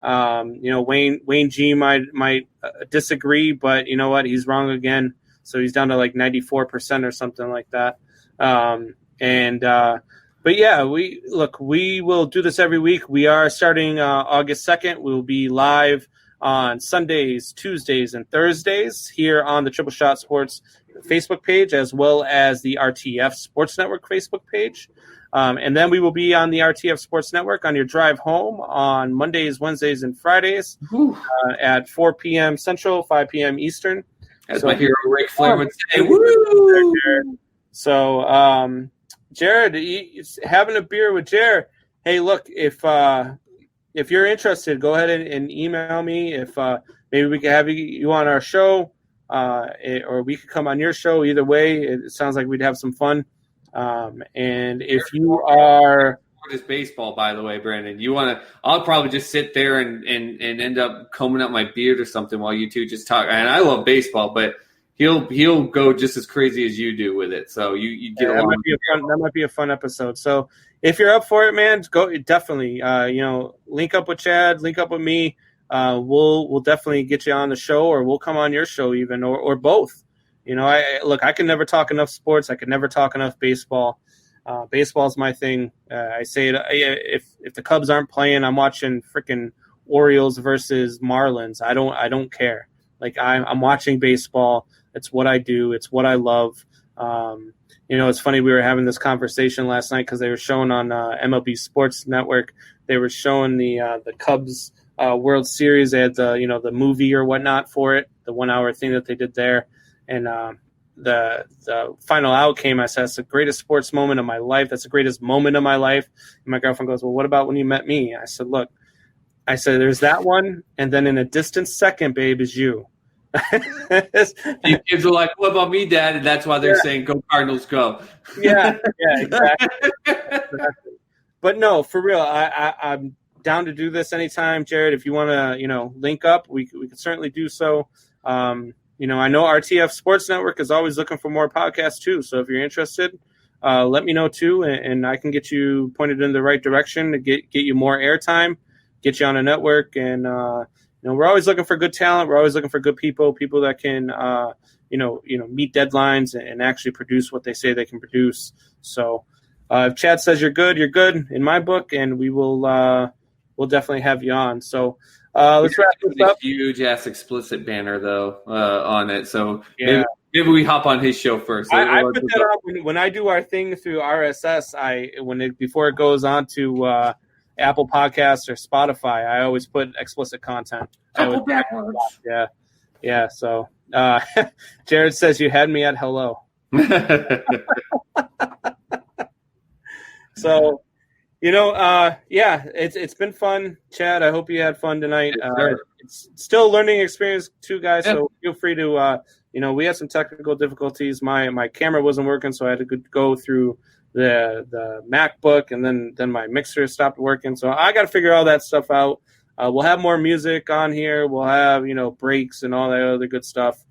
Wayne G might disagree, but you know what? He's wrong again. So he's down to like 94% or something like that. But yeah, we will do this every week. We are starting August 2nd. We'll be live on Sundays, Tuesdays, and Thursdays here on the Triple Shot Sports Facebook page, as well as the RTF Sports Network Facebook page. And then we will be on the RTF Sports Network on your drive home on Mondays, Wednesdays, and Fridays at 4 p.m. Central, 5 p.m. Eastern. As my hero Ric Flair would say, woo! So, Jared, having a beer with Jared. Hey, look, if you're interested, go ahead and email me. If maybe we can have you on our show, or we could come on your show. Either way, it sounds like we'd have some fun. And if you are this baseball, by the way, Brandon, I'll probably just sit there and end up combing up my beard or something while you two just talk. And I love baseball, but he'll go just as crazy as you do with it. So you get along. That might be a fun episode. So if you're up for it, man, go definitely. Link up with Chad, link up with me. We'll definitely get you on the show, or we'll come on your show even, or both. I can never talk enough sports. I can never talk enough baseball. Baseball's my thing. I say it, if the Cubs aren't playing, I'm watching freaking Orioles versus Marlins. I don't care. Like I'm watching baseball. It's what I do. It's what I love. It's funny. We were having this conversation last night because they were showing on MLB Sports Network. They were showing the Cubs World Series. They had the movie or whatnot for it, the 1 hour thing that they did there. And the final out came. I said, that's the greatest sports moment of my life. That's the greatest moment of my life. And my girlfriend goes, well, what about when you met me? I said, look, there's that one. And then in a distant second, babe, is you. You kids are like, what about me, Dad? And that's why they're saying, go Cardinals, go. Yeah, exactly. But no, for real, I'm down to do this anytime, Jared. If you want to, link up, we can certainly do so. I know RTF Sports Network is always looking for more podcasts too. So if you're interested, let me know too, and I can get you pointed in the right direction to get you more airtime, get you on a network. And we're always looking for good talent. We're always looking for good people that can meet deadlines and actually produce what they say they can produce. So if Chad says you're good in my book, and we'll definitely have you on. So. Let's wrap this up. Huge ass explicit banner though on it, so maybe we hop on his show first. I put that on when I do our thing through RSS. Before it goes on to Apple Podcasts or Spotify, I always put explicit content. Yeah. So Jared says you had me at hello. So. It's been fun, Chad. I hope you had fun tonight. It's still a learning experience too, guys. Yeah. So feel free to, we had some technical difficulties. My camera wasn't working, so I had to go through the MacBook, and then my mixer stopped working. So I got to figure all that stuff out. We'll have more music on here. We'll have, breaks and all that other good stuff.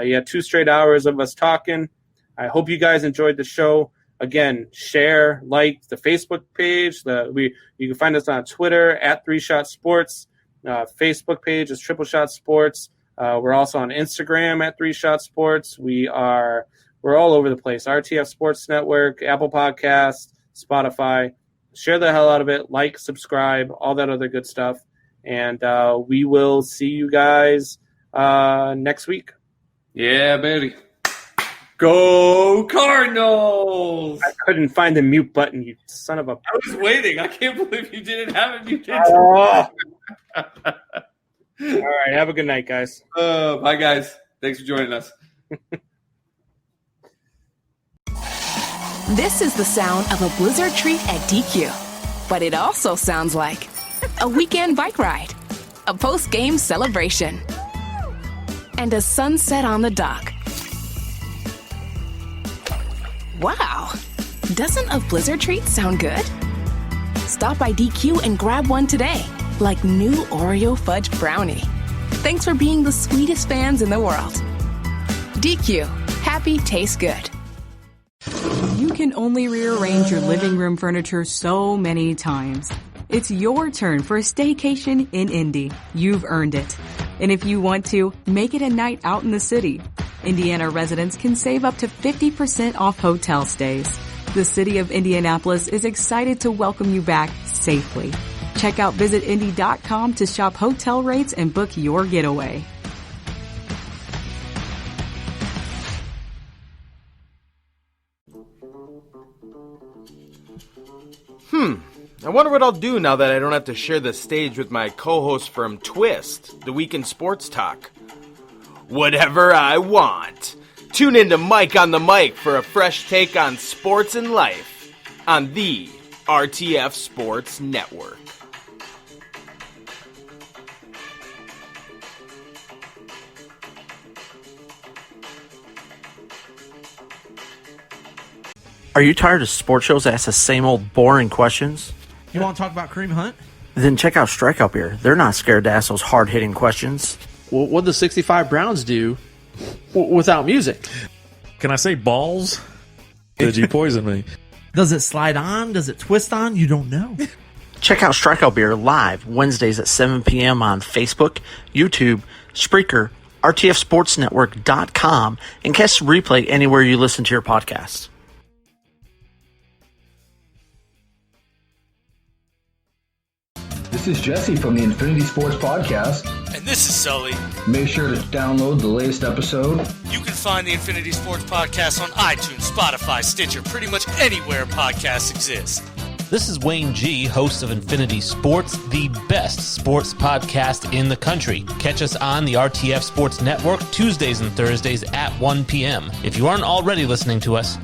You had 2 straight hours of us talking. I hope you guys enjoyed the show. Again, share, like the Facebook page. You can find us on Twitter at 3 Shot Sports. Facebook page is Triple Shot Sports. We're also on Instagram at 3 Shot Sports. We're all over the place. RTF Sports Network, Apple Podcasts, Spotify. Share the hell out of it. Like, subscribe, all that other good stuff. And we will see you guys next week. Yeah, baby. Go Cardinals! I couldn't find the mute button, you son of a... I was waiting. I can't believe you didn't have it muted. Oh. All right, have a good night, guys. Bye, guys. Thanks for joining us. This is the sound of a blizzard treat at DQ. But it also sounds like a weekend bike ride, a post-game celebration, and a sunset on the dock. Wow, doesn't a blizzard treat sound good? Stop by DQ and grab one today, like new Oreo fudge brownie. Thanks for being the sweetest fans in the world. DQ, happy tastes good. You can only rearrange your living room furniture so many times. It's your turn for a staycation in Indy. You've earned it. And if you want to, make it a night out in the city. Indiana residents can save up to 50% off hotel stays. The city of Indianapolis is excited to welcome you back safely. Check out visitindy.com to shop hotel rates and book your getaway. I wonder what I'll do now that I don't have to share the stage with my co-host from Twist, the Week in Sports Talk. Whatever I want. Tune in to Mike on the Mic for a fresh take on sports and life on the RTF Sports Network. Are you tired of sports shows that ask the same old boring questions? You want to talk about Kareem Hunt? Then check out Strikeout Beer. They're not scared to ask those hard-hitting questions. Well, what do the 65 Browns do without music? Can I say balls? Did you poison me? Does it slide on? Does it twist on? You don't know. Check out Strikeout Beer live Wednesdays at 7 p.m. on Facebook, YouTube, Spreaker, RTFSportsNetwork.com, and catch the replay anywhere you listen to your podcast. This is Jesse from the Infinity Sports Podcast. And this is Sully. Make sure to download the latest episode. You can find the Infinity Sports Podcast on iTunes, Spotify, Stitcher, pretty much anywhere podcasts exist. This is Wayne G., host of Infinity Sports, the best sports podcast in the country. Catch us on the RTF Sports Network Tuesdays and Thursdays at 1 p.m. If you aren't already listening to us,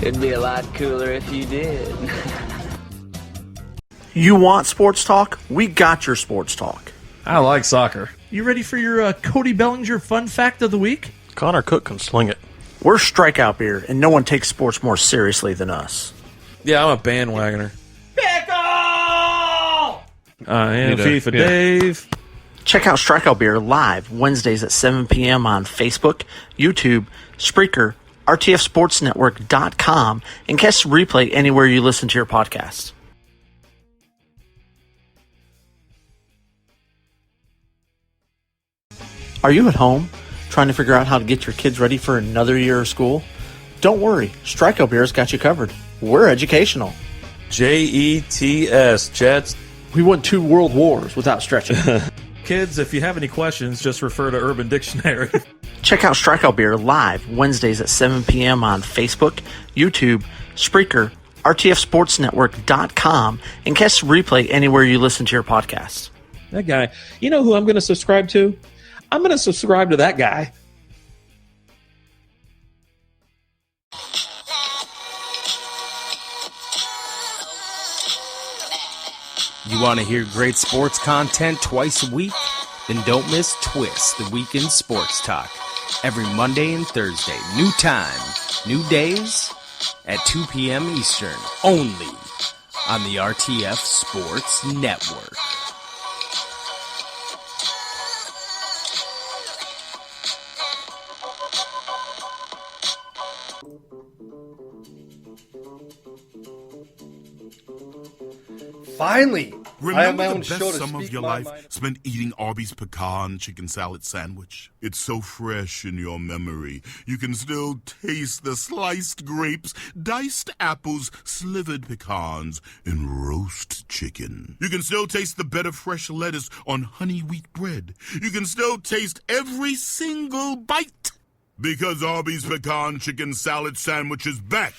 it'd be a lot cooler if you did. You want sports talk? We got your sports talk. I like soccer. You ready for your Cody Bellinger fun fact of the week? Connor Cook can sling it. We're Strikeout Beer, and no one takes sports more seriously than us. Yeah, I'm a bandwagoner. Pickle! I am FIFA Dave. Check out Strikeout Beer live Wednesdays at 7 p.m. on Facebook, YouTube, Spreaker, RTFSportsNetwork.com, and catch the replay anywhere you listen to your podcast. Are you at home trying to figure out how to get your kids ready for another year of school? Don't worry, Strikeout Beer's got you covered. We're educational. JETS, Jets. We won 2 world wars without stretching. Kids, if you have any questions, just refer to Urban Dictionary. Check out Strikeout Beer live Wednesdays at 7 p.m. on Facebook, YouTube, Spreaker, RTFSportsNetwork.com, and catch the replay anywhere you listen to your podcast. That guy. You know who I'm going to subscribe to? I'm going to subscribe to that guy. You want to hear great sports content twice a week? Then don't miss Twist, the Week in Sports Talk. Every Monday and Thursday. New time, new days, at 2 p.m. Eastern. Only on the RTF Sports Network. Finally, I have my Remember own the show best to summer of speak your my life mind. spent eating Arby's pecan chicken salad sandwich? It's so fresh in your memory. You can still taste the sliced grapes, diced apples, slivered pecans, and roast chicken. You can still taste the better fresh lettuce on honey wheat bread. You can still taste every single bite. Because Arby's pecan chicken salad sandwich is back.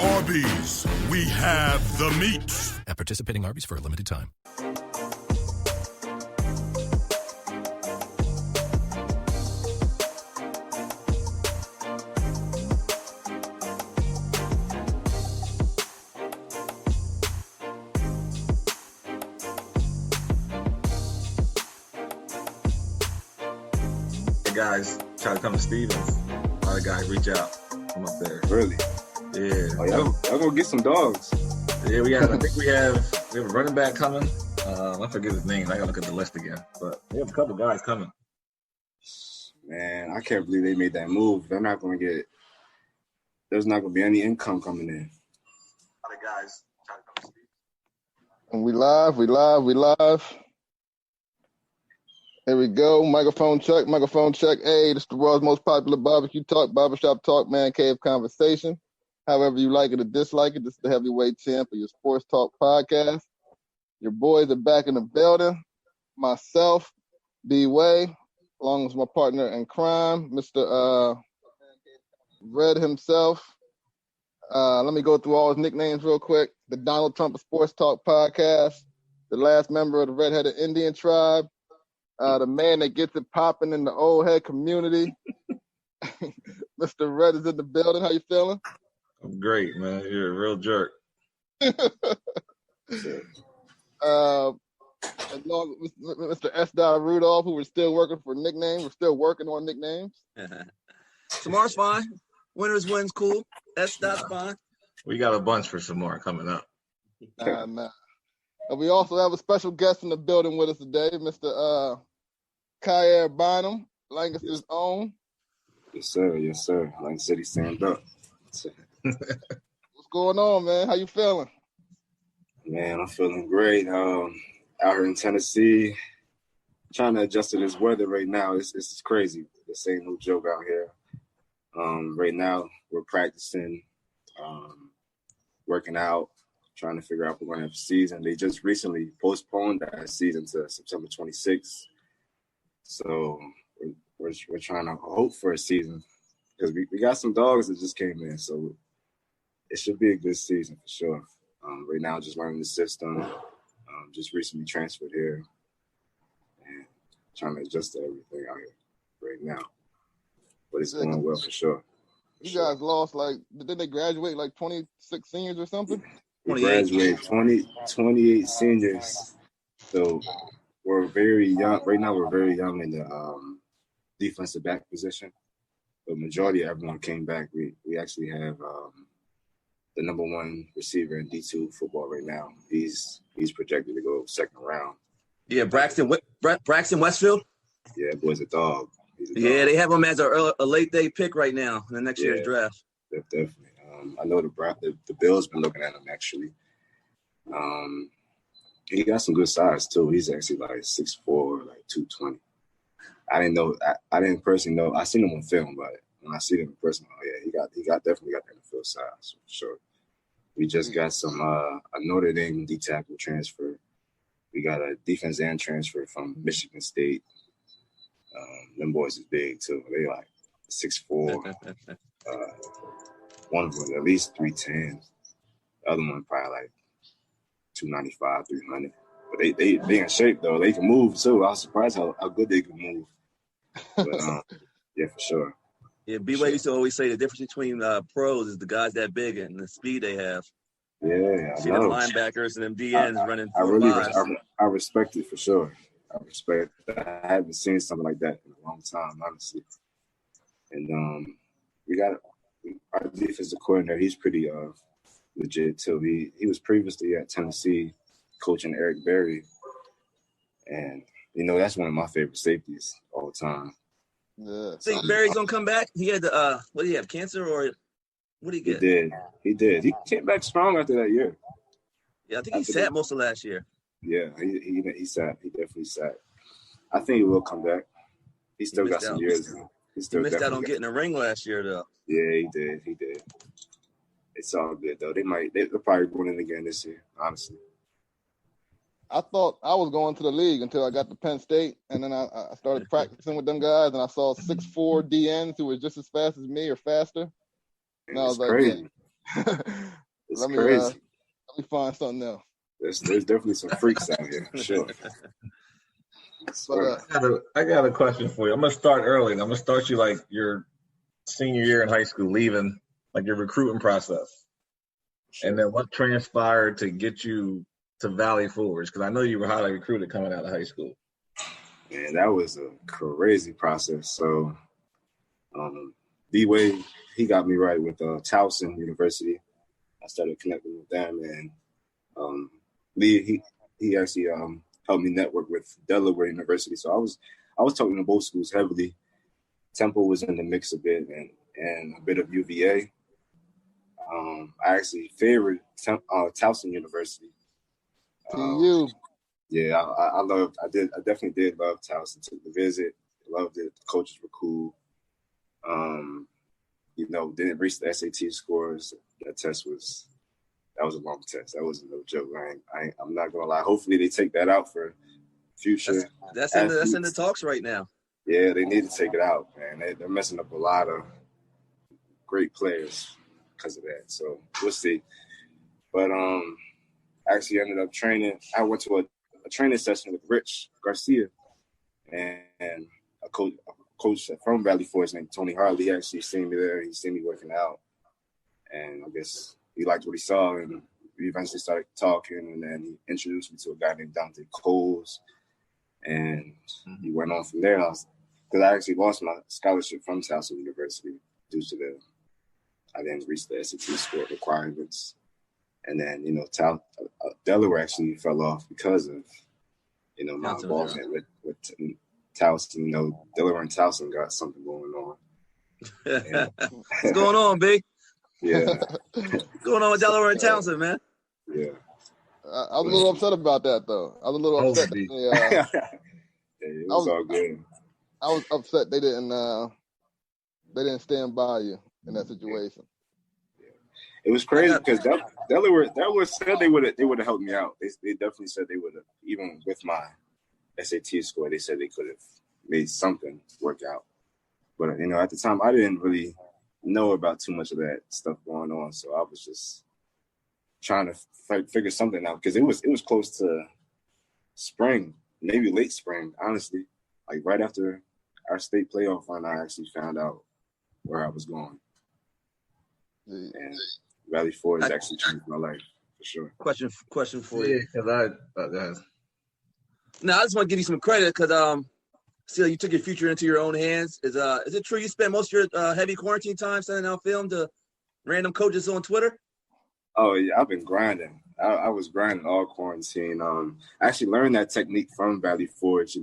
Arby's, we have the meat. At participating Arby's for a limited time. Hey guys, try to come to Stevens. All the guys reach out. I'm up there. Really? Yeah. Oh, y'all gonna get some dogs. Yeah, I think we have a running back coming. I forget his name. I gotta look at the list again. But we have a couple guys coming. Man, I can't believe they made that move. There's not gonna be any income coming in. All the guys try to come to Stevens. And we live. Here we go. Microphone check. Hey, this is the world's most popular barbecue talk, barbershop talk, man cave conversation. However you like it or dislike it, this is the heavyweight champ of your sports talk podcast. Your boys are back in the building. Myself, D-Way, along with my partner in crime, Mr. Red himself. Let me go through all his nicknames real quick. The Donald Trump of Sports Talk podcast, the last member of the Red-Headed Indian tribe, the man that gets it popping in the old head community. Mr. Red is in the building. How you feeling? I'm great, man. You're a real jerk. Along with Mr. S. Rudolph, who we're still working for nicknames. We're still working on nicknames. Tomorrow's fine. Winners wins, cool. That's fine. We got a bunch for Samar coming up. Nah. And we also have a special guest in the building with us today, Mr. Kyer Bynum, Lancaster's own. Yes, sir. Lancaster City, stand up. What's going on, man? How you feeling? Man, I'm feeling great. Out here in Tennessee, trying to adjust to this weather right now. It's crazy. This ain't no joke out here. Right now, we're practicing, working out, trying to figure out if we're going to have a season. They just recently postponed that season to September 26th. So we're trying to hope for a season because we got some dogs that just came in. So it should be a good season for sure. Right now, just learning the system. Just recently transferred here and trying to adjust to everything out here right now. But it's going well for sure. You guys lost, did they graduate 26 seniors or something? We graduated 28 seniors. So we're very young. Right now, we're very young in the defensive back position. The majority of everyone came back. We actually have the number one receiver in D2 football right now. He's projected to go second round. Yeah, Braxton Westfield? Yeah, boy's a dog. Yeah, they have him as a late day pick right now in the next year's draft. Definitely. I know the Bills been looking at him actually. He got some good size too. He's actually 6'4", 220. I didn't know. I didn't personally know. I seen him on film, but when I see him in person, he definitely got that NFL size for sure. We just got some a Notre Dame D tackle transfer. We got a defense end transfer from Michigan State. Them boys is big too. They 6'4". One of them at least 310. The other one probably 295, 300. But they in shape though. They can move too. I was surprised how good they can move. But yeah, for sure. Yeah, B-Way used to always say the difference between pros is the guys that big and the speed they have. Yeah, see them linebackers and them DNs running 4.5s. I respect it for sure. I respect that. I haven't seen something like that in a long time, honestly. And we got our defensive coordinator. He's pretty legit too. He was previously at Tennessee coaching Eric Berry, and that's one of my favorite safeties all the time. Yeah. Think Barry's gonna come back? He had what did he have? Cancer or what did he get? He did. He came back strong after that year. Yeah, I think he sat most of last year. Yeah, he sat. He definitely sat. I think he will come back. He still got some years. He missed out on getting a ring last year, though. Yeah, he did. It's all good though. They'll probably win it again this year. Honestly, I thought I was going to the league until I got to Penn State, and then I started practicing with them guys, and I saw 6'4" DNs who were just as fast as me or faster. And I was crazy. Yeah. It's crazy. Let me find something else. There's definitely some freaks out here, for sure. But, I got a question for you. I'm gonna start early. I'm gonna start you your senior year in high school, leaving your recruiting process, and then what transpired to get you to Valley Forge? Because I know you were highly recruited coming out of high school. Man, that was a crazy process. So, D-Way, he got me right with Towson University. I started connecting with them, and Lee, he actually helped me network with Delaware University. So I was talking to both schools heavily. Temple was in the mix a bit, and a bit of UVA. I actually favored Towson University. TU. Yeah, I definitely did love Towson. Took the visit, loved it. The coaches were cool. Didn't reach the SAT scores. That was a long test. That wasn't no joke. I'm not gonna lie. Hopefully they take that out for future. That's in the talks right now. Yeah, they need to take it out, man. They're messing up a lot of great players because of that. So we'll see. But I actually ended up training. I went to a training session with Rich Garcia and a coach from Valley Forge named Tony Harley. He actually seen me there. He seen me working out, and I guess he liked what he saw, and we eventually started talking. And then he introduced me to a guy named Dante Coles, and he went on from there. Because I actually lost my scholarship from Towson University due to I didn't reach the SAT score requirements. And then, Delaware actually fell off because of, my involvement with Towson. Delaware and Towson got something going on. What's going on, B? Yeah. What's going on with Delaware and Towson, man? Yeah. I was a little upset about that, though. I was a little upset. It was all good. I was upset they didn't stand by you in that situation. It was crazy because Delaware said they would have helped me out. They definitely said they would have, even with my SAT score. They said they could have made something work out. But at the time, I didn't really know about too much of that stuff going on, so I was just trying to figure something out because it was close to spring, maybe late spring, honestly. Like right after our state playoff run, I actually found out where I was going. And Valley Forge actually changed my life for sure. Question for you. Because I just want to give you some credit because you took your future into your own hands. Is it true you spent most of your heavy quarantine time sending out film to random coaches on Twitter? Oh yeah, I've been grinding. I was grinding all quarantine. I actually learned that technique from Valley Forge.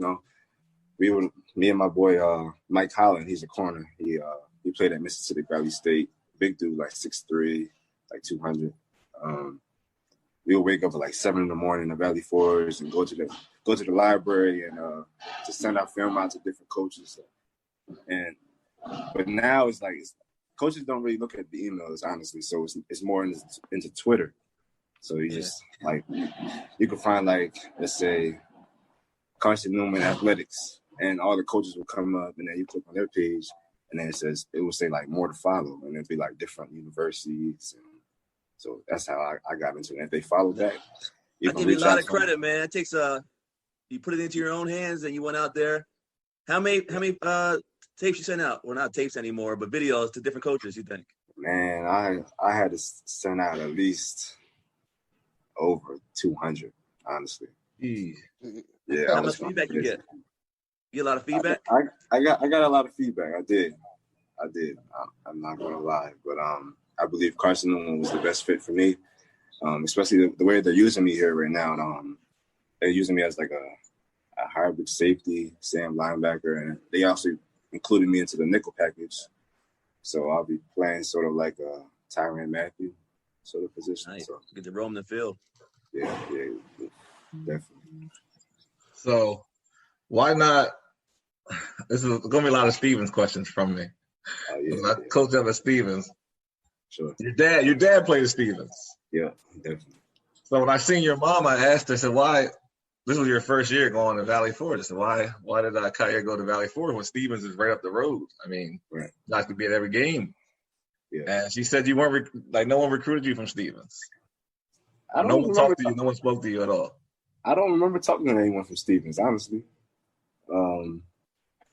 Me and my boy Mike Holland. He's a corner. He played at Mississippi Valley State. Big dude, like 6'3", like 200. We would wake up at like 7 in the morning in Valley Forge and go to the library and to send our film out to different coaches. But now it's like coaches don't really look at the emails, honestly. So it's more into Twitter. So you just like you can find like, let's say, Carson Newman Athletics, and all the coaches will come up, and then you click on their page, and then it will say like more to follow, and it'd be like different universities. And so that's how I got into it. And if they follow that, I give you a lot of credit, man. It takes you put it into your own hands, and you went out there. How many tapes you sent out? Well, not tapes anymore, but videos to different coaches, you think? Man, I had to send out at least over 200, honestly. Yeah. How much feedback you get? You get a lot of feedback? I got a lot of feedback. I did. I'm not gonna lie, but I believe Carson Newman was the best fit for me, especially the way they're using me here right now. They're using me as like a hybrid safety, Sam linebacker, and they also included me into the nickel package. So I'll be playing sort of like a Tyrann Mathieu sort of position. Nice. So get to roam the field. Yeah, definitely. So why not? This is going to be a lot of Stevens questions from me. I coach up at Stevens. Sure. Your dad played at Stevens. Yeah, definitely. So when I seen your mom, I asked her, I said, why? This was your first year going to Valley Forge. I said, why did Kyer go to Valley Forge when Stevens is right up the road? I mean, not to be at every game. Yeah. And she said you weren't no one recruited you from Stevens. No one talked to you. No one spoke to you at all. I don't remember talking to anyone from Stevens, honestly.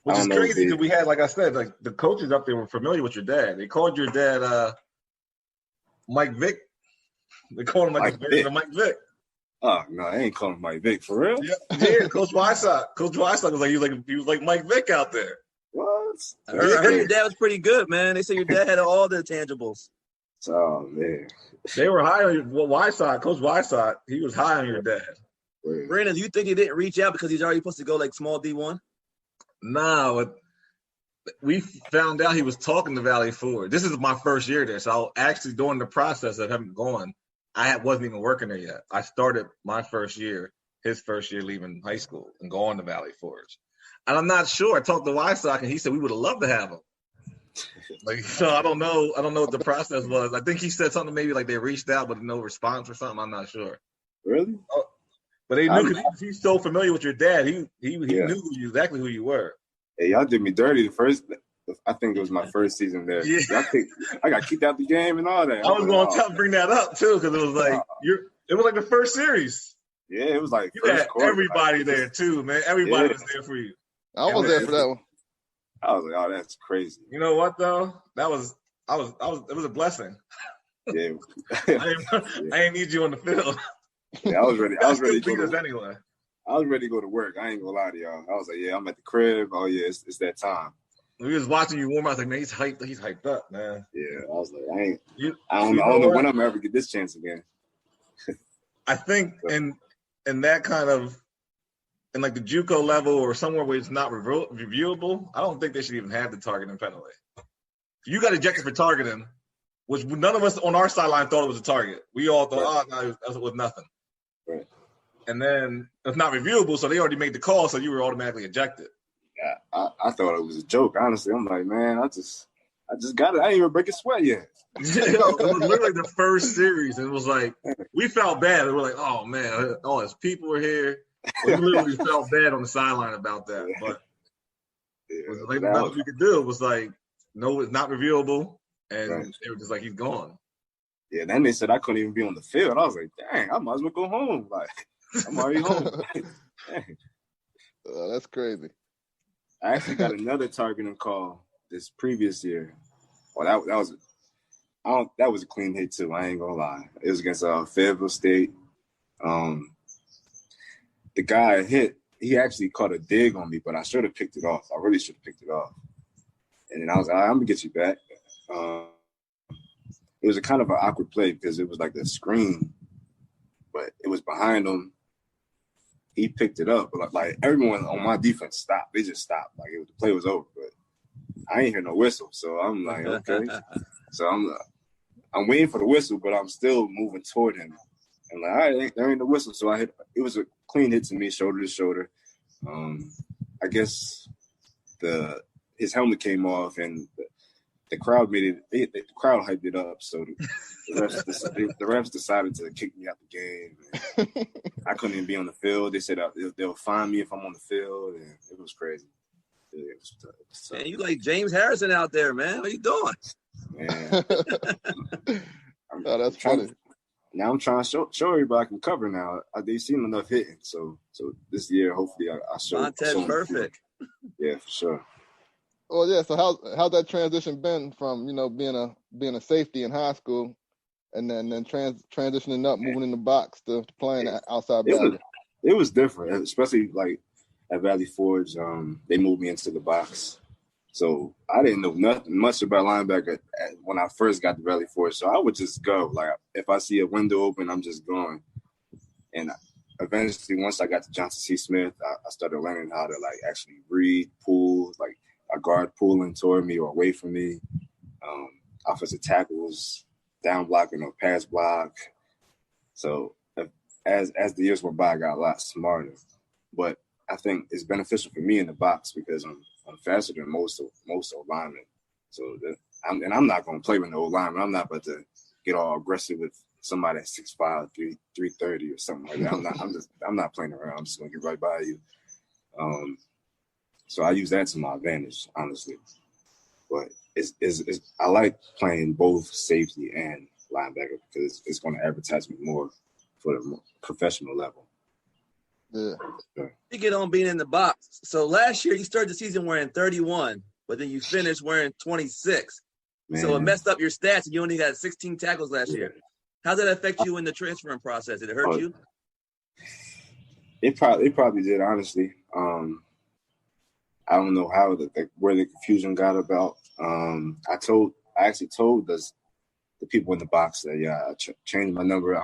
Which is crazy because we had, like I said, like the coaches up there were familiar with your dad. They called your dad Mike Vick. They called him Mike Vick. Oh no, I ain't calling him Mike Vick for real. Yeah, Coach Wysocks. Coach Wysocks was like he was like Mike Vick out there. What? I heard your dad was pretty good, man. They said your dad had all the intangibles. Oh man, they were high on Wysocks. Coach Wysocks, he was high on your dad. Brandon, do you think he didn't reach out because he's already supposed to go like small D1? No, we found out he was talking to Valley Forge. This is my first year there, so actually during the process of him going, I wasn't even working there yet. I started my first year, his first year leaving high school and going to Valley Forge. And I'm not sure. I talked to Wysock, and he said we would have loved to have him. So I don't know what the process was. I think he said something maybe like they reached out but no response or something. I'm not sure. Really? But they knew because he's so familiar with your dad. He knew exactly who you were. Hey, y'all did me dirty the first. I think it was my first season there. Yeah. I got kicked out the game and all that. I was going to bring that up too because it was like it was like the first series. Yeah, it was like you had everybody there too, man. Everybody was there for you. I was there for that one. I was like, oh, that's crazy. You know what though? It was a blessing. Yeah. I ain't need you on the field. Yeah, I was ready. I was ready to beat us anyway. I was ready to go to work. I ain't gonna lie to y'all. I was like, yeah, I'm at the crib. Oh yeah, it's that time. We was watching you warm up. I was like, man, he's hyped. He's hyped up, man. Yeah, I was like, I don't know when I'm ever get this chance again. I think in that kind of in like the JUCO level or somewhere where it's not reviewable, I don't think they should even have the targeting penalty. You got ejected for targeting, which none of us on our sideline thought it was a target. We all thought, no, it was nothing. Right. And then it's not reviewable, so they already made the call, so you were automatically ejected. Yeah, I thought it was a joke. Honestly, I'm like, man, I just got it. I ain't even break a sweat yet. It was literally the first series, and it was like we felt bad. We were like, oh man, all his people were here. We literally felt bad on the sideline about that, but nothing we could do. It was like, no, it's not reviewable, and they were just like, he's gone. Yeah, then they said I couldn't even be on the field. I was like, dang, I might as well go home. Like, I'm already home. Dang. That's crazy. I actually got another targeting call this previous year. Well, that was a clean hit too. I ain't gonna lie. It was against Fayetteville State. The guy I hit, he actually caught a dig on me, but I should have picked it off. I really should have picked it off. And then I was like, I'm gonna get you back. It was a kind of an awkward play because it was like a screen, but it was behind him. He picked it up, but like everyone on my defense stopped. They just stopped. Like the play was over, but I ain't hear no whistle. So I'm like, okay. So I'm waiting for the whistle, but I'm still moving toward him. I'm like, all right, there ain't no whistle. So I hit. It was a clean hit to me, shoulder to shoulder. I guess his helmet came off and the crowd made it. The crowd hyped it up, so the refs decided to kick me out the game. I couldn't even be on the field. They said they'll fine me if I'm on the field, and it was crazy. It was tough. Man, you like James Harrison out there, man. What you doing? Man, that's funny. Now I'm trying to show everybody I can cover now. They've seen enough hitting, so this year hopefully I show. Montez perfect. Yeah, for sure. Well, yeah. So how's that transition been from being a safety in high school, and then transitioning up, moving in the box to playing outside backer? It was different, especially like at Valley Forge. They moved me into the box, so I didn't know much about linebacker when I first got to Valley Forge. So I would just go. Like if I see a window open, I'm just going. And eventually, once I got to Johnson C. Smith, I started learning how to like actually read, pull, like a guard pulling toward me or away from me, offensive tackles, down blocking or pass block. So as the years went by, I got a lot smarter. But I think it's beneficial for me in the box because I'm faster than most linemen. So I'm not going to play with no lineman. I'm not about to get all aggressive with somebody at 6'5", 330 or something like that. I'm not playing around. I'm just going to get right by you. So I use that to my advantage, honestly. But I like playing both safety and linebacker because it's going to advertise me more for the professional level. Yeah. You get on being in the box. So last year you started the season wearing 31, but then you finished wearing 26. Man. So it messed up your stats, and you only got 16 tackles last year. How did that affect you in the transferring process? Did it hurt you? It probably did, honestly. I don't know where the confusion got about. I actually told the people in the box that I changed my number.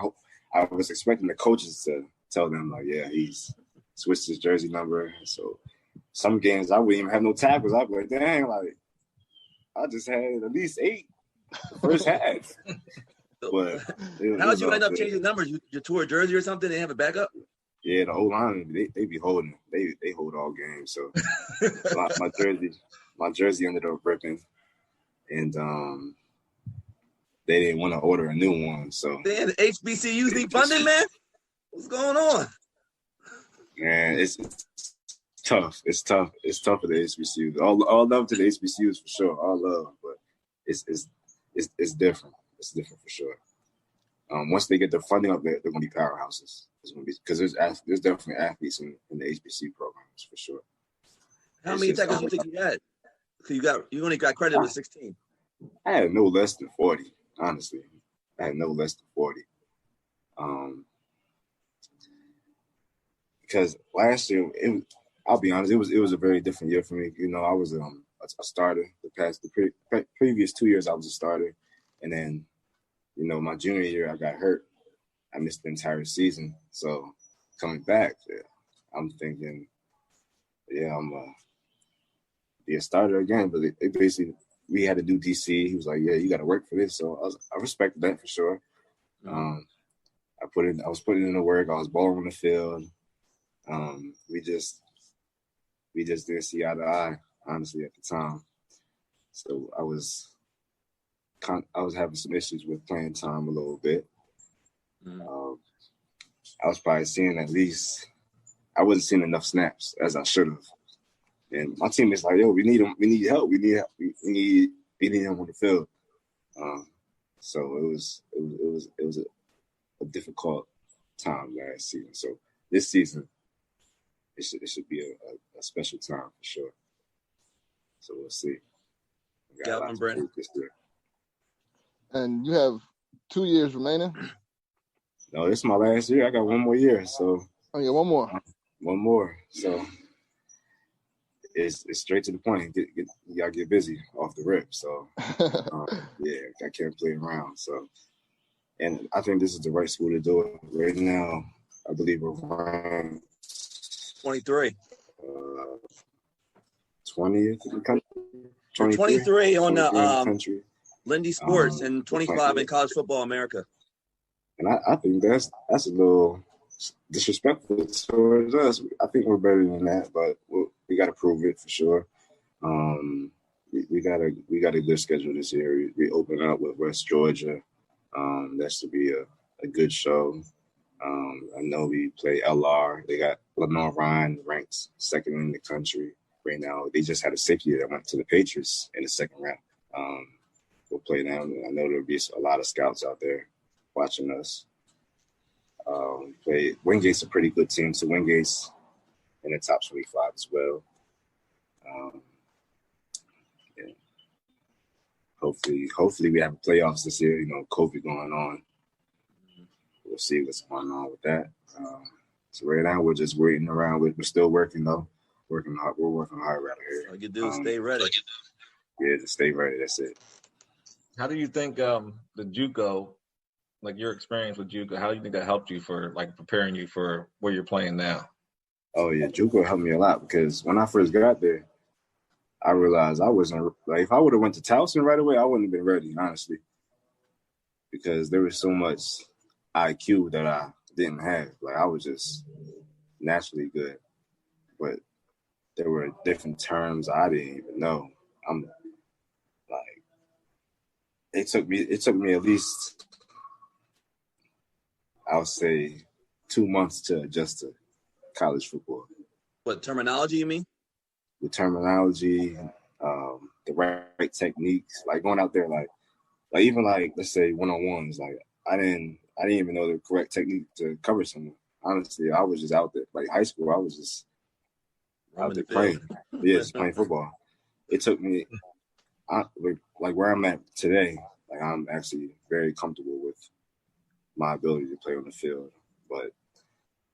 I was expecting the coaches to tell them like, yeah, he's switched his jersey number. So some games I wouldn't even have no tackles. I'd be like, dang, like I just had at least 8 the first half. But How did you end up changing numbers? You tore a jersey or something? They have a backup? Yeah, the O-line, they be holding. They hold all games. So my jersey ended up ripping, and they didn't want to order a new one. So damn, the HBCUs need funding, man. What's going on? Man, it's tough. It's tough. It's tough for the HBCUs. All love to the HBCUs for sure. All love, but it's different. It's different for sure. Once they get the funding up, they're going to be powerhouses. It's going to be because there's definitely athletes in the HBCU programs for sure. How many tackles you think you had? You only got credit with 16. I had no less than 40. Honestly, I had no less than 40. Because last year, I'll be honest, it was a very different year for me. You know, I was a starter. The previous 2 years, I was a starter, and then, you know, my junior year, I got hurt. I missed the entire season. So coming back, I'm thinking, I'm be a starter again. But they basically, we had to do DC. He was like, you got to work for this. So I respected that for sure. I was putting in the work. I was balling on the field. We just didn't see eye to eye, honestly, at the time. So I was having some issues with playing time a little bit. I was probably seeing I wasn't seeing enough snaps as I should have. And my teammates like, we need him. We need help. We need him on the field. So it was a difficult time last season. So this season, it should be a special time for sure. So we'll see. We got one, Brandon. This year. And you have 2 years remaining? No, this is my last year. I got one more year. So one more. One more. So it's straight to the point. You gotta get busy off the rip. So I can't play around. So, and I think this is the right school to do it. Right now, I believe we're ranked 23. 20th in the country. 23 on the country. Lindy Sports and 25 in College Football America. And I think that's a little disrespectful towards us. I think we're better than that, but we got to prove it for sure. We got a good schedule this year. We open up with West Georgia. That should be a good show. I know we play LR. They got Lenore Ryan ranked second in the country right now. They just had a safety that went to the Patriots in the second round. We'll play them. I know there'll be a lot of scouts out there watching us. Wingate's a pretty good team, so Wingate's in the top 25 as well. Hopefully we have playoffs this year. You know, COVID going on. We'll see what's going on with that. So right now we're just waiting around. We're still working though. Working hard. We're working hard right here. All you do is stay ready. Yeah, just stay ready. That's it. How do you think the JUCO, like your experience with JUCO, how do you think that helped you for like preparing you for where you're playing now? Oh yeah, JUCO helped me a lot because when I first got there, I realized I wasn't like if I would have went to Towson right away, I wouldn't have been ready, honestly, because there was so much IQ that I didn't have. Like I was just naturally good, but there were different terms I didn't even know. I'm like, it took me at least, I'll say, 2 months to adjust to college football. What terminology you mean? The terminology, the right techniques, like going out there, like even like let's say one-on-ones, like I didn't even know the correct technique to cover someone. Honestly, I was just out there. Like high school, I was just out there playing. Just playing football. It took me, like where I'm at today, like I'm actually very comfortable with my ability to play on the field. But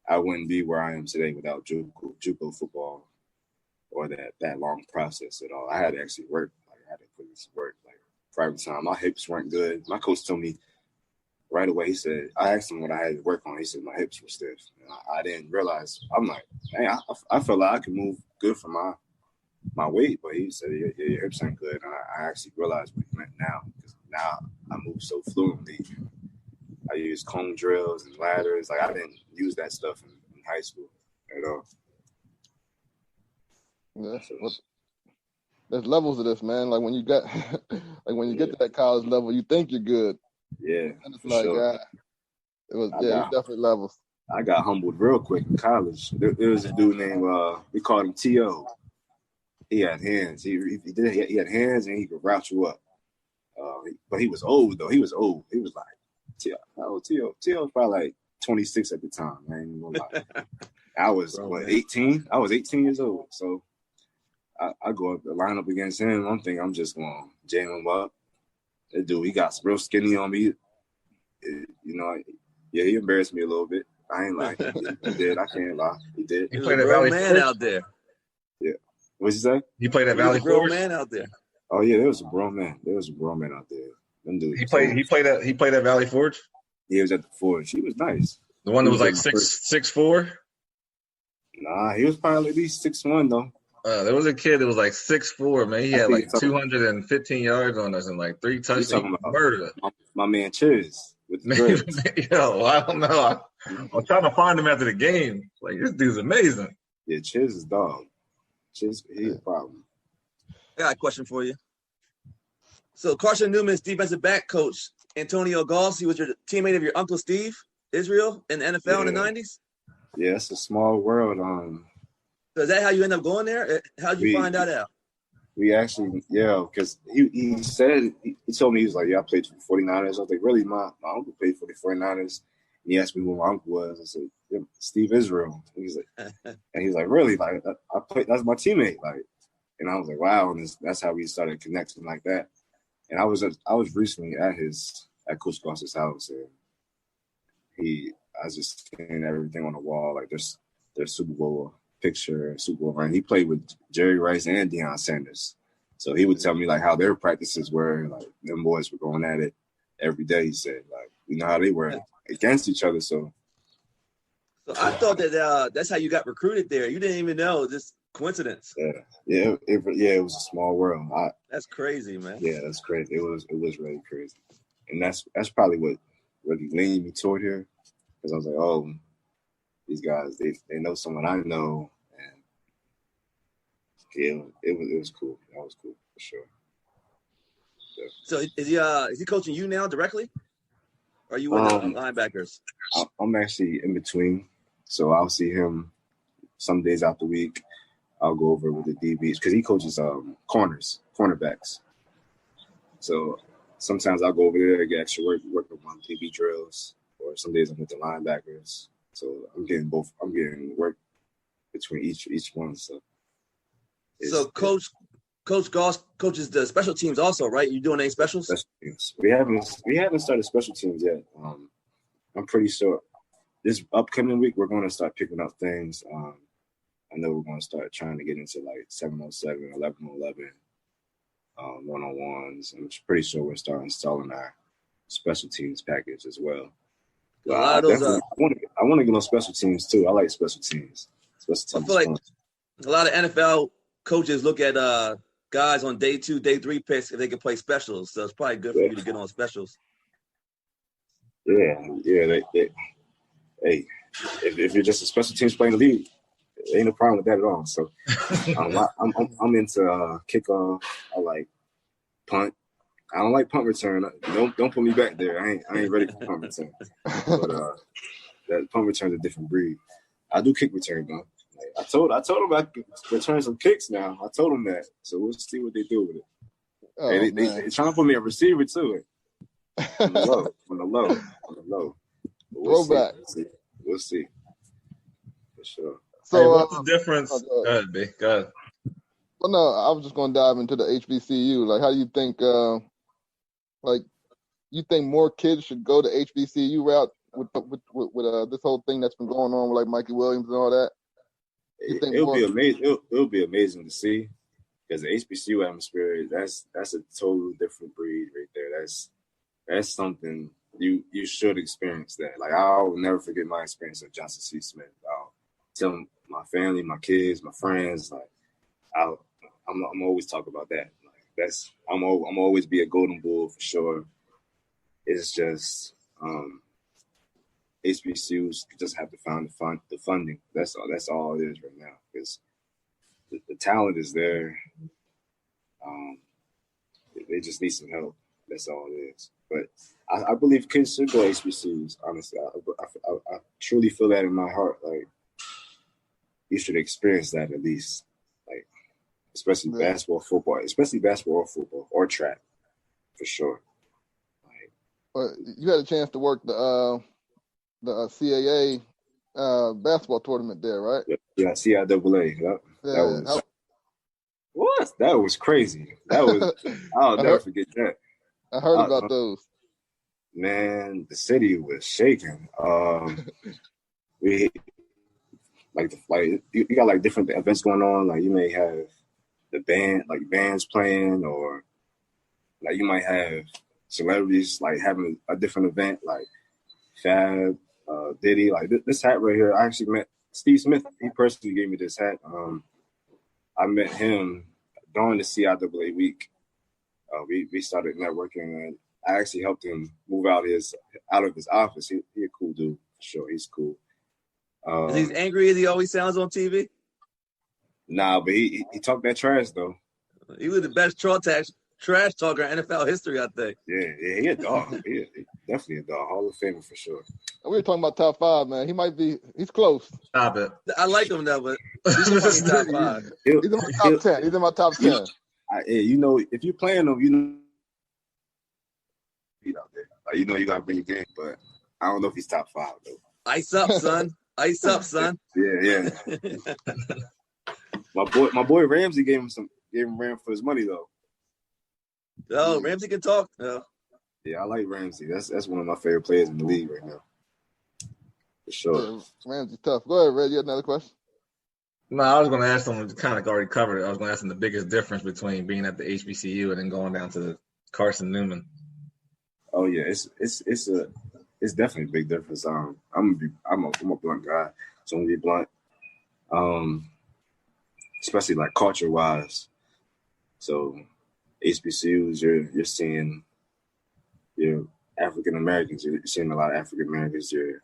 I wouldn't be where I am today without JUCO football or that long process at all. I had to actually work. Like I had to put in some work. Like private time, my hips weren't good. My coach told me right away. He said, I asked him what I had to work on. He said my hips were stiff. And I didn't realize. I'm like, man, I felt like I could move good for my weight, but he said your hips ain't good. And I actually realized what he meant now because now I move so fluently. I used cone drills and ladders. Like I didn't use that stuff in high school at all. Yeah, there's levels of this, man. Like when you get to that college level, you think you're good. Yeah, and it's for like, sure. it's definitely levels. I got humbled real quick in college. There was a dude named we called him T.O. He had hands. He had hands, and he could route you up. But he was old though. He was old. He was like T.O. T.O. was probably like 26 at the time. I ain't gonna lie. I was 18. I was 18 years old. So I go up the line up against him. I'm thinking I'm just gonna jam him up. That dude, he got real skinny on me. He embarrassed me a little bit. I ain't lying. He did. I can't lie. He did. He played at Valley man out there. Yeah. What'd you say? He played at Valley Forge. Man out there. Oh yeah, there was a grown man. Out there. Them dudes. He played at Valley Forge. Yeah, he was at the Forge. He was nice. The one that was like 6'4". Nah, he was probably at least 6'1" though. There was a kid that was like 6'4", man. He had like 215 yards on us and like 3 touchdowns. Murder. My man Chiz. Yo, I don't know. I'm trying to find him after the game. Like, this dude's amazing. Yeah, Chiz is dog. Chiz, he's a problem. I got a question for you. So Carson Newman's defensive back coach, Antonio Gauss, he was your teammate of your Uncle Steve Israel in the NFL in the 90s? Yeah, it's a small world. So is that how you end up going there? How'd you find that out? We actually, because he said, he told me, he was like, I played for the 49ers. I was like, really? My uncle played for the 49ers. And he asked me who my uncle was. I said, Steve Israel. And he's like, really? Like, I played, that's my teammate. Like, and I was like, wow. And that's how we started connecting like that. And I was recently at Coach Goss's house, and I was just seeing everything on the wall, like their Super Bowl picture, Super Bowl run. He played with Jerry Rice and Deion Sanders. So he would tell me like how their practices were, like them boys were going at it every day. He said, like, you know how they were against each other. So I thought that that's how you got recruited there. You didn't even know, just coincidence. Yeah, it was a small world. That's crazy, man. Yeah, that's crazy. It was really crazy. And that's probably what really leaned me toward here. Because I was like, oh, these guys, they know someone I know. And yeah, it was cool. That was cool for sure. Yeah. So is he coaching you now directly? Or are you with the linebackers? I'm actually in between. So I'll see him some days out the week. I'll go over with the DBs because he coaches cornerbacks. So sometimes I'll go over there and get extra work on DB drills, or some days I'm with the linebackers. So I'm getting both. I'm getting work between each one. So Coach Goss coaches the special teams also, right? You doing any specials? Special teams. We haven't started special teams yet. I'm pretty sure this upcoming week we're going to start picking up things. I know we're going to start trying to get into like 7-on-7, 11-on-11, one-on-ones. I'm pretty sure we're starting installing our special teams package as well. I want to get on special teams too. I like special teams. I feel like a lot of NFL coaches look at guys on day 2, day 3 picks if they can play specials. So it's probably good for you to get on specials. Yeah. Hey, if you're just a special teams playing the league, ain't no problem with that at all. So I'm into kickoff. I like punt. I don't like punt return. Don't put me back there. I ain't ready for punt return. But that punt return's a different breed. I do kick return though. Like, I told them I could return some kicks now. I told them that. So we'll see what they do with it. Oh, and they trying to put me a receiver too. On the low. Throwback. We'll see. For sure. So what's the difference? Go ahead, B. Go ahead. Well, no, I was just going to dive into the HBCU. Like, how do you think, you think more kids should go the HBCU route with this whole thing that's been going on with like Mikey Williams and all that? It'll be amazing. It'll be amazing to see, because the HBCU atmosphere, that's a totally different breed right there. That's something you should experience that. Like, I'll never forget my experience at Johnson C. Smith. I'll tell my family, my kids, my friends, like I'm always talk about that. Like, I'm always be a Golden Bull for sure. It's just HBCUs just have to find the funding. That's all it is right now. Because the talent is there. They just need some help. That's all it is. But I believe kids should go HBCUs. Honestly, I truly feel that in my heart. Like, you should experience that at least. Like, especially basketball, football, or football or track, for sure. But you had a chance to work the CAA basketball tournament there, right? Yeah, CIAA. Yep. Yeah. That was crazy. I'll never forget that. I heard about those. Man, the city was shaking. We you got like different events going on. Like, you may have the bands playing, or like you might have celebrities like having a different event, like Fab, Diddy. Like this hat right here, I actually met Steve Smith. He personally gave me this hat. I met him during the CIAA week. We started networking, and I actually helped him move out of his office. He a cool dude, for sure. He's cool. Is he as angry as he always sounds on TV? Nah, but he talked that trash though. He was the best trash talker in NFL history, I think. Yeah, he a dog. he definitely a dog. Hall of Famer for sure. We were talking about top 5, man. He's close. Stop it. I like him though, but he's top 5. He's in my top 10. He's in my top 10. If you're playing him, out there. Like, you gotta bring your game, but I don't know if he's top 5 though. Ice up, son. Ice up, son. Yeah. My boy Ramsey gave him Ram for his money though. Oh, Ramsey can talk. Oh. Yeah, I like Ramsey. That's one of my favorite players in the league right now. For sure. Yeah, Ramsey's tough. Go ahead, Red. You had another question? No, I was going to ask someone kind of already covered it. I was going to ask them the biggest difference between being at the HBCU and then going down to Carson Newman. Oh yeah, it's definitely a big difference. I'm a blunt guy, so I'm gonna be blunt. Especially like culture wise. So HBCUs, you're seeing your African Americans. You're seeing a lot of African Americans. You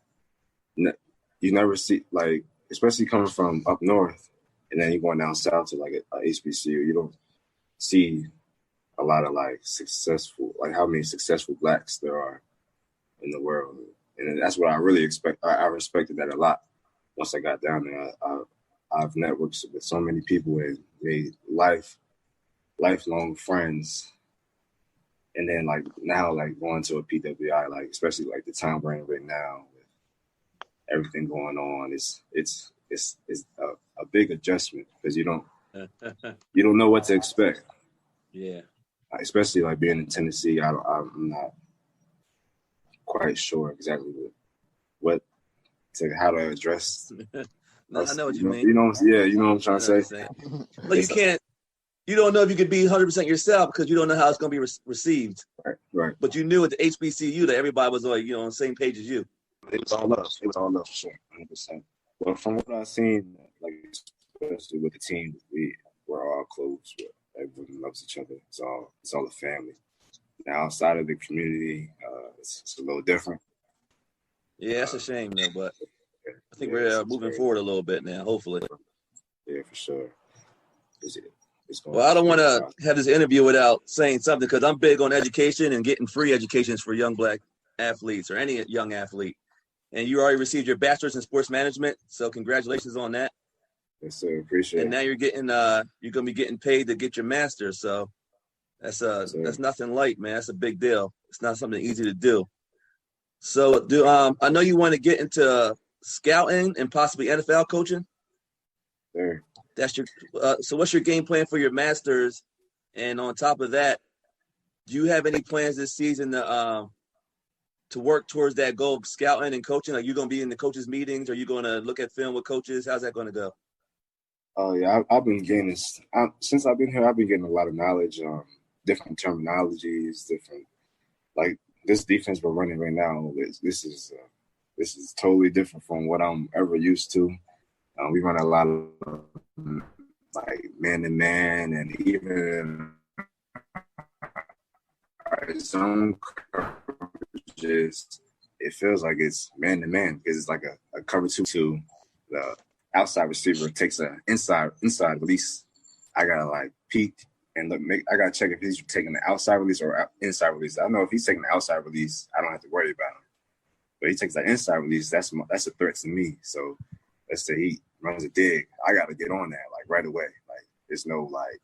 never see, like, especially coming from up north, and then you're going down south to like a HBCU. You don't see a lot of like successful, like how many successful blacks there are in the world, and that's what I really expect. I respected that a lot once I got down there. I've networked with so many people and made lifelong friends. And then like now, like going to a PWI, like especially like the time we're in right now with everything going on, it's a big adjustment because you don't know what to expect. Yeah. Especially like being in Tennessee, I'm not quite sure exactly how to address. No, I know what you mean. You know what I'm trying to say. But you don't know if you could be 100% yourself because you don't know how it's going to be received. Right. But you knew at the HBCU that everybody was like, on the same page as you. It was all love. For sure, 100%. Well, from what I've seen, like especially with the team, we're all close. Everyone loves each other. It's all a family. Now outside of the community, it's a little different. Yeah, that's a shame though, but I think we're moving forward a little bit now, hopefully. Yeah, for sure. Well, I don't want to have this interview without saying something because I'm big on education and getting free educations for young black athletes or any young athlete. And you already received your bachelor's in sports management, so congratulations on that. Yes, sir. Appreciate it. And now you're gonna be getting paid to get your master's, so that's nothing light, man. That's a big deal. It's not something easy to do. So, I know you want to get into scouting and possibly NFL coaching. Sure. That's your. So, what's your game plan for your masters? And on top of that, do you have any plans this season to work towards that goal of scouting and coaching? Like, you going to be in the coaches' meetings? Or are you going to look at film with coaches? How's that going to go? Oh yeah, I've been gaining since I've been here. I've been getting a lot of knowledge, different terminologies, different like this defense we're running right now. This is totally different from what I'm ever used to. We run a lot of like man-to-man and even our zone coverages. it feels like it's man to man because it's like a cover two. The outside receiver takes an inside release. I gotta like peek and look. I gotta check if he's taking the outside release or inside release. I know if he's taking the outside release, I don't have to worry about him. But he takes that inside release. That's a threat to me. So let's say he runs a dig, I gotta get on that like right away. Like there's no like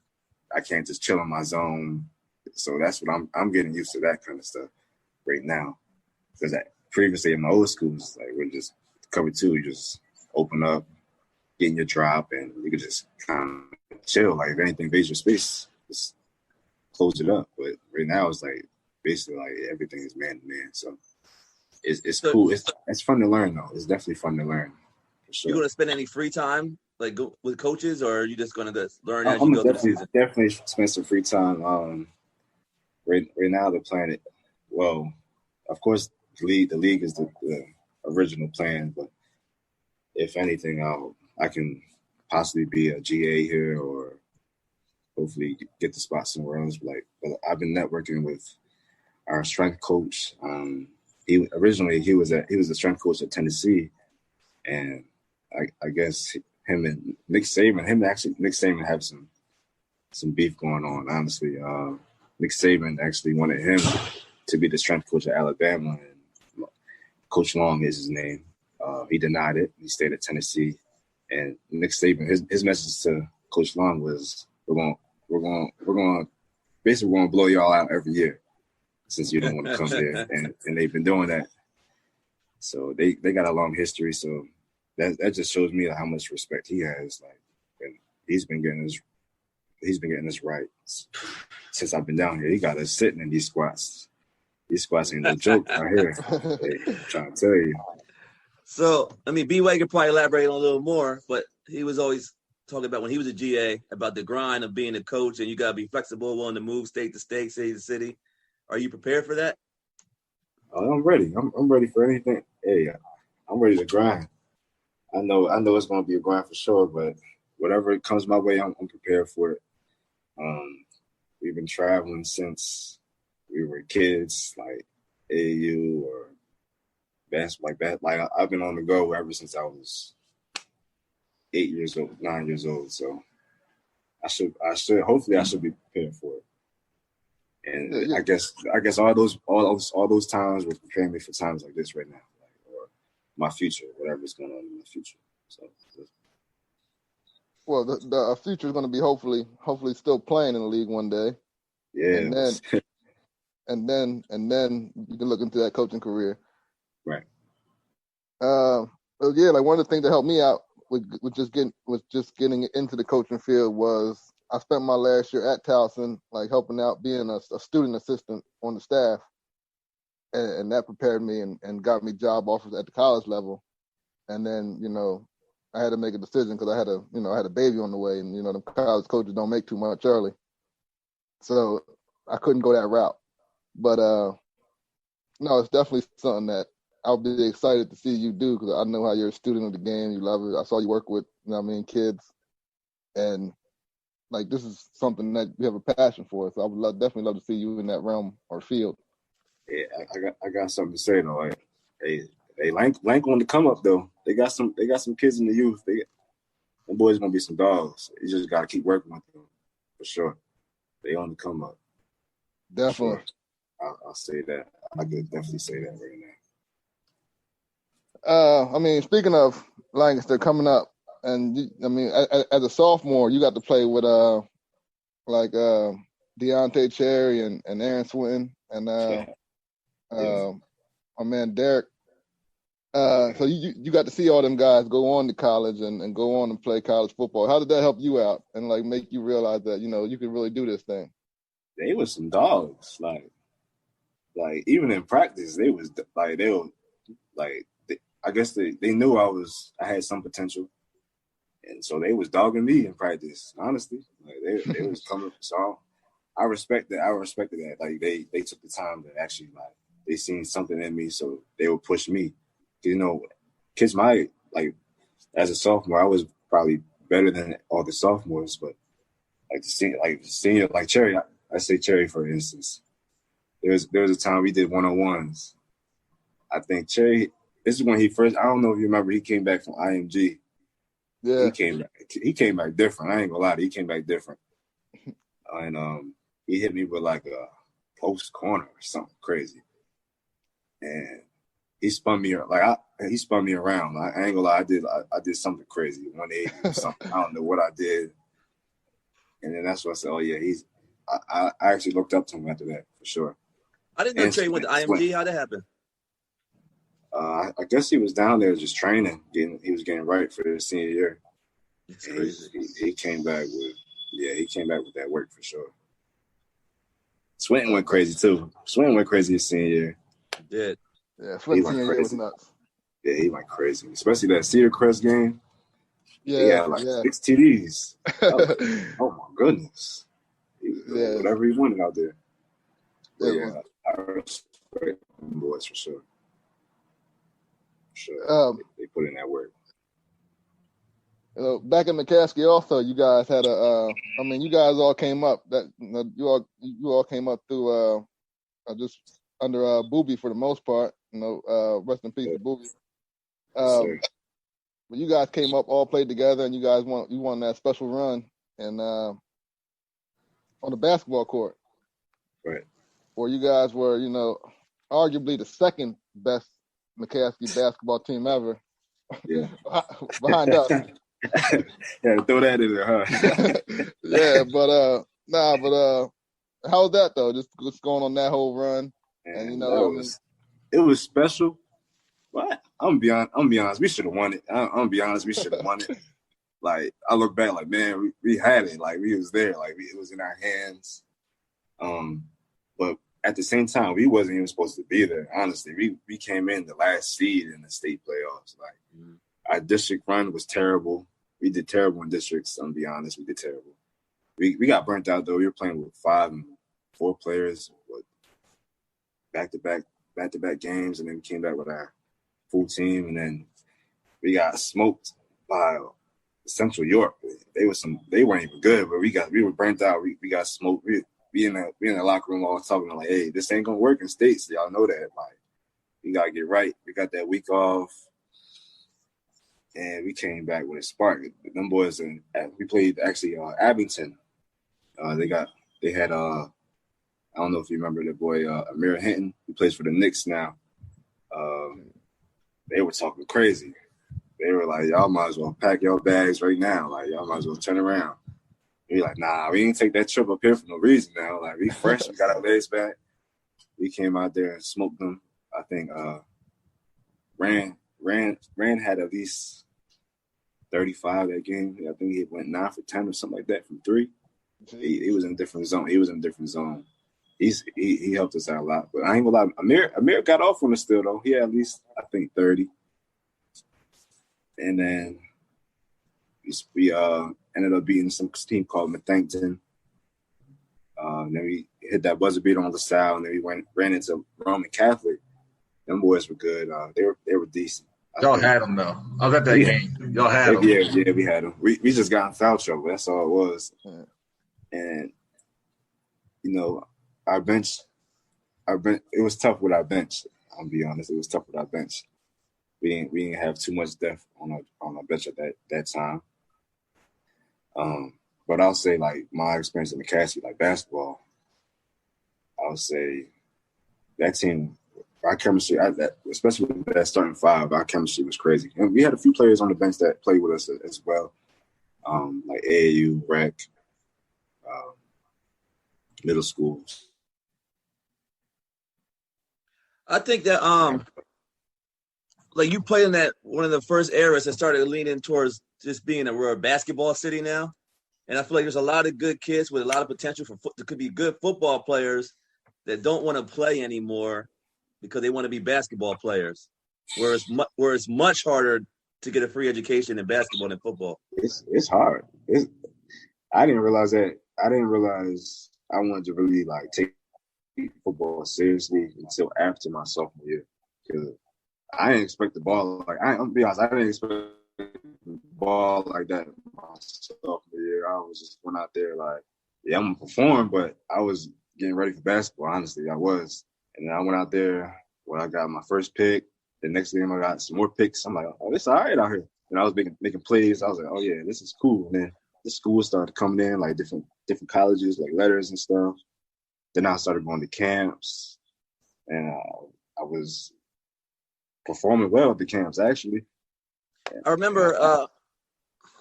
I can't just chill in my zone. So that's what I'm getting used to that kind of stuff right now. Because previously in my old schools, like we're just cover two, you just open up, get in your drop, and you could just kind of chill. Like if anything invades your space, just close it up. But right now it's like basically like everything is man to man. So it's cool. It's fun to learn though. It's definitely fun to learn for sure. You gonna spend any free time like with coaches, or are you just gonna just learn as you go through the season? Definitely spend some free time. Right now they're playing it. Well, of course the league is the original plan, but if anything, I can possibly be a GA here or hopefully get the spot somewhere else. But I've been networking with our strength coach. He was the strength coach at Tennessee, and I guess him and Nick Saban have some beef going on. Honestly, Nick Saban actually wanted him to be the strength coach at Alabama, and Coach Long is his name. He denied it. He stayed at Tennessee, and Nick Saban, his message to Coach Long was, we're going to blow y'all out every year since you don't want to come here, and they've been doing that. So they got a long history. So that just shows me how much respect he has. Like, and he's been getting this right since I've been down here. He got us sitting in these squats. These squats ain't no joke out here. I'm trying to tell you. So, I mean, B-Way could probably elaborate on a little more, but he was always talking about when he was a GA about the grind of being a coach, and you got to be flexible, willing to move state to state, city to city. Are you prepared for that? I'm ready. I'm ready for anything. Hey, I'm ready to grind. I know it's going to be a grind for sure, but whatever comes my way, I'm prepared for it. We've been traveling since we were kids, like AAU or basketball like that. Like I've been on the go ever since I was 9 years old. So hopefully I should be prepared for it. And I guess all those times will prepare me for times like this right now, or my future, whatever's going on in the future. So. Well, the future is going to be hopefully still playing in the league one day. Yeah. And then you can look into that coaching career. Right. Like one of the things that helped me out with just getting into the coaching field was I spent my last year at Towson, like helping out, being a student assistant on the staff, and that prepared me and got me job offers at the college level. And then I had to make a decision because I had a baby on the way, and the college coaches don't make too much early, so I couldn't go that route. But no, it's definitely something that I'll be excited to see you do because I know how you're a student of the game. You love it. I saw you work with kids, and like this is something that you have a passion for. So I would definitely love to see you in that realm or field. Yeah, I got something to say though. Like, hey, Lank on the come up though. They got some kids in the youth. Them boys gonna be some dogs. You just gotta keep working with them for sure. They on the come up. Definitely. Sure. I'll say that. I could definitely say that right now. I mean, speaking of Lancaster coming up, and as a sophomore, you got to play with Deontay Cherry and Aaron Swinton and my man Derek. So you got to see all them guys go on to college and go on and play college football. How did that help you out and like make you realize that you can really do this thing? They were some dogs. Like even in practice, they was like I guess they knew I had some potential, and so they was dogging me in practice. Honestly, like they was coming. So I respected that. Like they took the time to actually they seen something in me, so they would push me. Kids might as a sophomore, I was probably better than all the sophomores, but the senior like Cherry, I say Cherry for instance. There was a time we did 1-on-1s, I think Cherry. This is when he first. I don't know if you remember. He came back from IMG. Yeah. He came back different. I ain't gonna lie to you. He came back different. And he hit me with like a post corner or something crazy. And he spun me he spun me around. I ain't gonna lie, I did something crazy, 180 or something. I don't know what I did. And then that's when I said, oh yeah, I actually looked up to him after that for sure. I didn't know Trey went to IMG. How'd that happen? I guess he was down there just training. He was getting right for his senior year. That's crazy. He came back with that work for sure. Swinton went crazy too. Swinton went crazy his senior year. He did. Yeah, Swinton's senior year was nuts. Yeah, he went crazy, especially that Cedar Crest game. Yeah, he had like 6 TDs. Oh my goodness! He was doing whatever he wanted out there. But I respect them boys for sure. They put in that work. Back in McCaskey, also, you guys had you guys all came up. You all came up through just under Booby for the most part. Rest in peace to Booby. But you guys came up, all played together, and you guys won that special run and on the basketball court. Right. Where you guys were, arguably the second best McCaskey basketball team ever. Yeah. Behind us. Yeah, throw that in there, huh? Yeah, but how's that though? Just going on that whole run, and it was special. But I'm be honest, we should have won it. I'm gonna be honest, we should have won it. Like I look back, like man, we had it. Like we was there. Like it was in our hands. But at the same time, we wasn't even supposed to be there. Honestly, we came in the last seed in the state playoffs. Like our district run was terrible. We did terrible in districts. I'm gonna be honest, we did terrible. We got burnt out though. We were playing with 5 and 4 players, back-to-back games, and then we came back with our full team, and then we got smoked by Central York. They weren't even good, but we were burnt out. We got smoked. We in the locker room all talking like, hey, this ain't gonna work in states. Y'all know that. Like, we gotta get right. We got that week off, and we came back with a spark. Them boys, we played actually Abington. They had I don't know if you remember the boy Amir Hinton. He plays for the Knicks now. They were talking crazy. They were like, y'all might as well pack your bags right now. Like, y'all might as well turn around. We like, nah, we ain't take that trip up here for no reason now. Like, we fresh, we got our legs back. We came out there and smoked them. I think Rand had at least 35 that game. I think he went 9 for 10 or something like that from 3. He was in a different zone. He helped us out a lot. But I ain't gonna lie, Amir got off on us still though. He had at least I think 30. And then we ended up beating some team called Methankton. Then we hit that buzzer beater on LaSalle, and then we ran into Roman Catholic. Them boys were good. They were decent. Y'all had them though. I was at that game. Y'all had them. Yeah, we had them. We just got in foul trouble. That's all it was. Yeah. And our bench, it was tough with our bench. I'll be honest, it was tough with our bench. We didn't have too much depth on our bench at that time. But I'll say like my experience in McCaskey, like basketball, I would say that team, our chemistry, especially with that starting 5, our chemistry was crazy. And we had a few players on the bench that played with us as well, like AAU, rec, middle schools. I think that like you played in that one of the first eras that started leaning towards just being we're a basketball city now, and I feel like there's a lot of good kids with a lot of potential that could be good football players that don't want to play anymore because they want to be basketball players. Where it's much harder to get a free education in basketball than football. It's hard. I didn't realize that. I didn't realize I wanted to really like take football seriously until after my sophomore year. Because I didn't expect the ball I'll be honest, I didn't expect the ball like that my sophomore year. I was just went out there like, yeah, I'm gonna perform, but I was getting ready for basketball, honestly. I was. And then I went out there when I got my first pick. The next game I got some more picks. I'm like, oh, this all right out here. And I was making plays. I was like, oh yeah, this is cool. And then the school started coming in, like different colleges, like letters and stuff. Then I started going to camps, and I was performing well at the camps, actually. I remember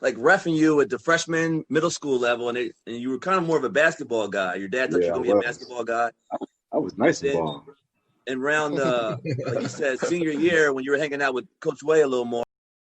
like reffing you at the freshman middle school level, and you were kind of more of a basketball guy. Your dad thought you were going to be a basketball guy. I was nice in ball. And around, like you said, senior year, when you were hanging out with Coach Way a little more,